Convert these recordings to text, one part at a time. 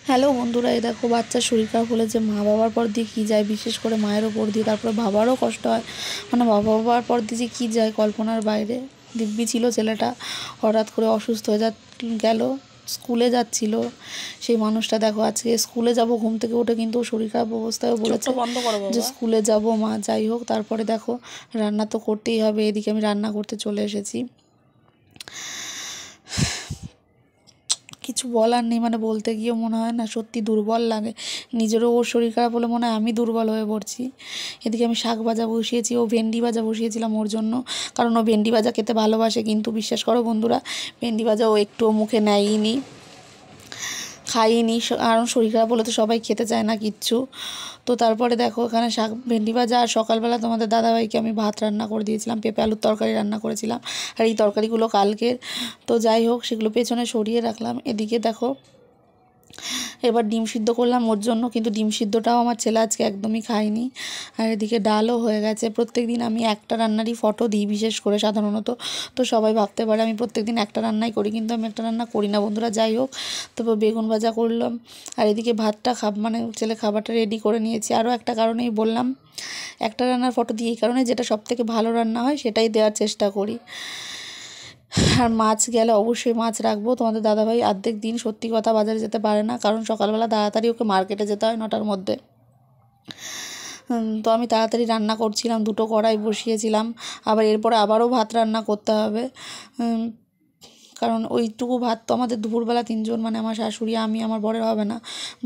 Hello বন্ধুরা, এই দেখো বাচ্চার শরীর খারাপ হলে যে মা বাবার পর দিয়ে কী যায়, বিশেষ করে মায়ের ওপর দিয়ে, তারপরে বাবারও কষ্ট হয়। মানে বাবার পর দিয়ে যে কী যায় কল্পনার বাইরে। দিব্যি ছিল ছেলেটা, হঠাৎ করে অসুস্থ হয়ে গেল। স্কুলে যাচ্ছিল সেই মানুষটা, দেখো আজকে স্কুলে যাব ঘুম থেকে উঠে কিন্তু শরীর খারাপ অবস্থায় বলেছে যে স্কুলে যাব মা। যাই হোক, তারপরে দেখো রান্না তো করতেই হবে, এদিকে আমি রান্না করতে চলে এসেছি। কিছু বলার নেই, মানে বলতে গিয়েও মনে হয় না, সত্যি দুর্বল লাগে। নিজেরও ওর শরীর খারাপ হলে মনে হয় আমি দুর্বল হয়ে পড়ছি। এদিকে আমি শাক ভাজা বসিয়েছি, ও ভেন্ডি ভাজা বসিয়েছিলাম ওর জন্য, কারণ ও ভেন্ডি ভাজা খেতে ভালোবাসে। কিন্তু বিশ্বাস করো বন্ধুরা, ভেন্ডি ভাজা ও একটুও মুখে নেয়নি, খাইনি, কারণ শরীর খারাপ হলে তো সবাই খেতে চায় না কিচ্ছু। তো তারপরে দেখো এখানে শাক ভেন্ডি ভাজা, আর সকালবেলা তোমাদের দাদাভাইকে আমি ভাত রান্না করে দিয়েছিলাম, পেঁপে আলুর তরকারি রান্না করেছিলাম, আর এই তরকারিগুলো কালকের। তো যাই হোক, সেগুলো পেছনে সরিয়ে রাখলাম। এদিকে দেখো এবার ডিম সিদ্ধ করলাম ওর জন্য, কিন্তু ডিম সিদ্ধটাও আমার ছেলে আজকে একদমই খায়নি। আর এদিকে ডালও হয়ে গেছে। প্রত্যেক দিন আমি একটা রান্নারই ফটো দিই, বিশেষ করে সাধারণত। তো সবাই ভাবতে পারে আমি প্রত্যেক দিন একটা রান্নাই করি, কিন্তু আমি একটা রান্না করি না বন্ধুরা। যাই হোক, তারপর বেগুন ভাজা করলাম, আর এদিকে ভাতটা মানে ছেলে খাবারটা রেডি করে নিয়েছি। আরও একটা কারণেই বললাম একটা রান্নার ফটো দিই, এই কারণে যেটা সবথেকে ভালো রান্না হয় সেটাই দেওয়ার চেষ্টা করি। আর মাছ গেলে অবশ্যই মাছ রাখবো। তোমাদের দাদাভাই অর্ধেক দিন সত্যি কথা বাজারে যেতে পারে না, কারণ সকালবেলা তাড়াতাড়ি ওকে মার্কেটে যেতে হয় 9টার মধ্যে। তো আমি তাড়াতাড়ি রান্না করছিলাম, 2টো কড়াই বসিয়েছিলাম, আবার এরপরে আবারও ভাত রান্না করতে হবে। কারণ ওইটুকু ভাত তো আমাদের দুপুরবেলা 3জন, মানে আমার শাশুড়ি, আমি, আমার বরের হবে না,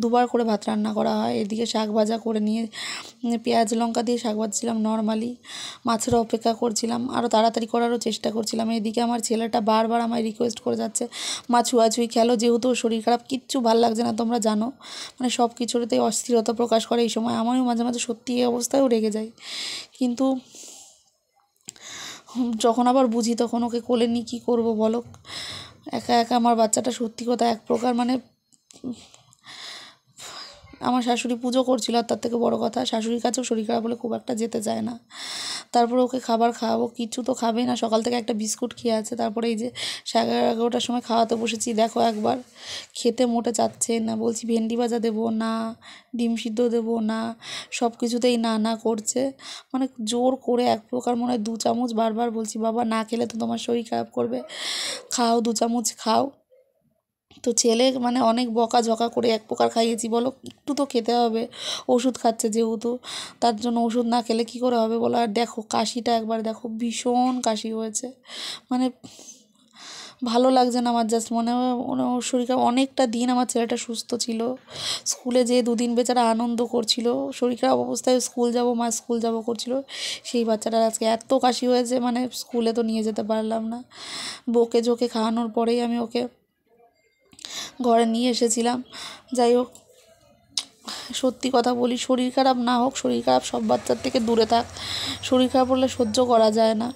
2বার করে ভাত রান্না করা হয়। এদিকে শাক ভাজা করে নিয়ে পেঁয়াজ লঙ্কা দিয়ে শাক ভাজছিলাম নর্মালি, মাছের অপেক্ষা করছিলাম, আরও তাড়াতাড়ি করারও চেষ্টা করছিলাম। এদিকে আমার ছেলেটা বারবার আমায় রিকোয়েস্ট করে যাচ্ছে, মা ছুঁয়াছুঁই খেলো, যেহেতু শরীর খারাপ, কিচ্ছু ভাল লাগছে না, তোমরা জানো, মানে সব কিছুতেই অস্থিরতা প্রকাশ করে এই সময়। আমারও মাঝে মাঝে সত্যি এই অবস্থায়ও রেগে যাই, কিন্তু যখন আবার বুঝি তখন ওকে কোলে নিয়ে কী করবো বলো। একা একা আমার বাচ্চাটা সত্যি কথা এক প্রকার, মানে আমার শাশুড়ি পুজো করছিল, আর তার থেকে বড় কথা শাশুড়ির কাছেও শরীর খারাপ হলে খুব একটা যেতে চায় না। তারপরে ওকে খাবার খাওয়াবো, কিছু তো খাবেই না, সকাল থেকে একটা বিস্কুট খেয়ে আছে। তারপরে এই যে 11:30টার সময় খাওয়াতে বসেছি, দেখো একবার খেতে মোটে চাচ্ছে না। বলছি ভেন্ডি ভাজা দেবো না, ডিম সিদ্ধ দেবো না, সব কিছুতেই না না করছে, মানে জোর করে এক প্রকার মনে হয় 2 চামচ। বারবার বলছি বাবা না খেলে তো তোমার শরীর খারাপ করবে, খাও 2 চামচ খাও। তো ছেলে মানে অনেক বকাঝকা করে এক প্রকার খাইয়েছি, বলো একটু তো খেতে হবে, ওষুধ খাচ্ছে যেহেতু, তার জন্য ওষুধ না খেলে কী করে হবে বলো। আর দেখো কাশিটা একবার দেখো, ভীষণ কাশি হয়েছে, মানে ভালো লাগছে না আমার, জাস্ট মনে হয় ওর শরীর খারাপ। অনেকটা দিন আমার ছেলেটা সুস্থ ছিল, স্কুলে যেয়ে 2 দিন বেচারা আনন্দ করছিল, শরীর খারাপ অবস্থায় স্কুল যাব মা স্কুল যাব করছিল, সেই বাচ্চাটার আজকে এত কাশি হয়েছে, মানে স্কুলে তো নিয়ে যেতে পারলাম না। বকে ঝোঁকে খাওয়ানোর পরেই আমি ওকে ঘরে নিয়ে এসেছিলাম। যাই হোক, সত্যি কথা বলি, শরীর খারাপ না হোক, শরীর খারাপ সব বাচ্চার থেকে দূরে থাক, শরীর খারাপ হলে সহ্য করা যায় না।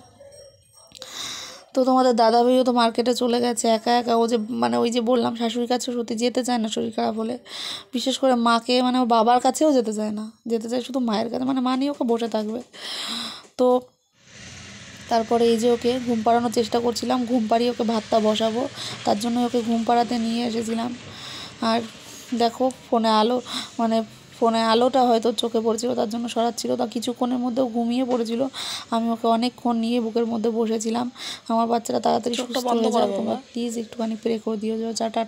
তো তোমাদের দাদাভাইও তো মার্কেটে চলে গেছে একা একা, ও যে মানে ওই যে বললাম শাশুড়ির কাছে সত্যি যেতে চায় না শরীর খারাপ হলে, বিশেষ করে মাকে, মানে ওর বাবার কাছেও যেতে চায় না, যেতে চায় শুধু মায়ের কাছে, মানে মা নিয়ে ওকে বসে থাকবে। তো তারপরে এই যে ওকে ঘুম পাড়ানোর চেষ্টা করছিলাম, ঘুম পাড়িয়ে ওকে ভাতটা বসাবো, তার জন্য ওকে ঘুম পাড়াতে নিয়ে এসেছিলাম। আর দেখো ফোনে আলোটা হয়তো চোখে পড়েছিল, তার জন্য সরাচ্ছিল, তা কিছুক্ষণের মধ্যেও ঘুমিয়ে পড়েছিল। আমি ওকে অনেকক্ষণ নিয়ে বুকের মধ্যে বসেছিলাম। আমার বাচ্চারা তাড়াতাড়ি সুস্থ হয়ে যায়, তোমরা প্লিজ একটুখানি প্রে করে দিও। টাটা।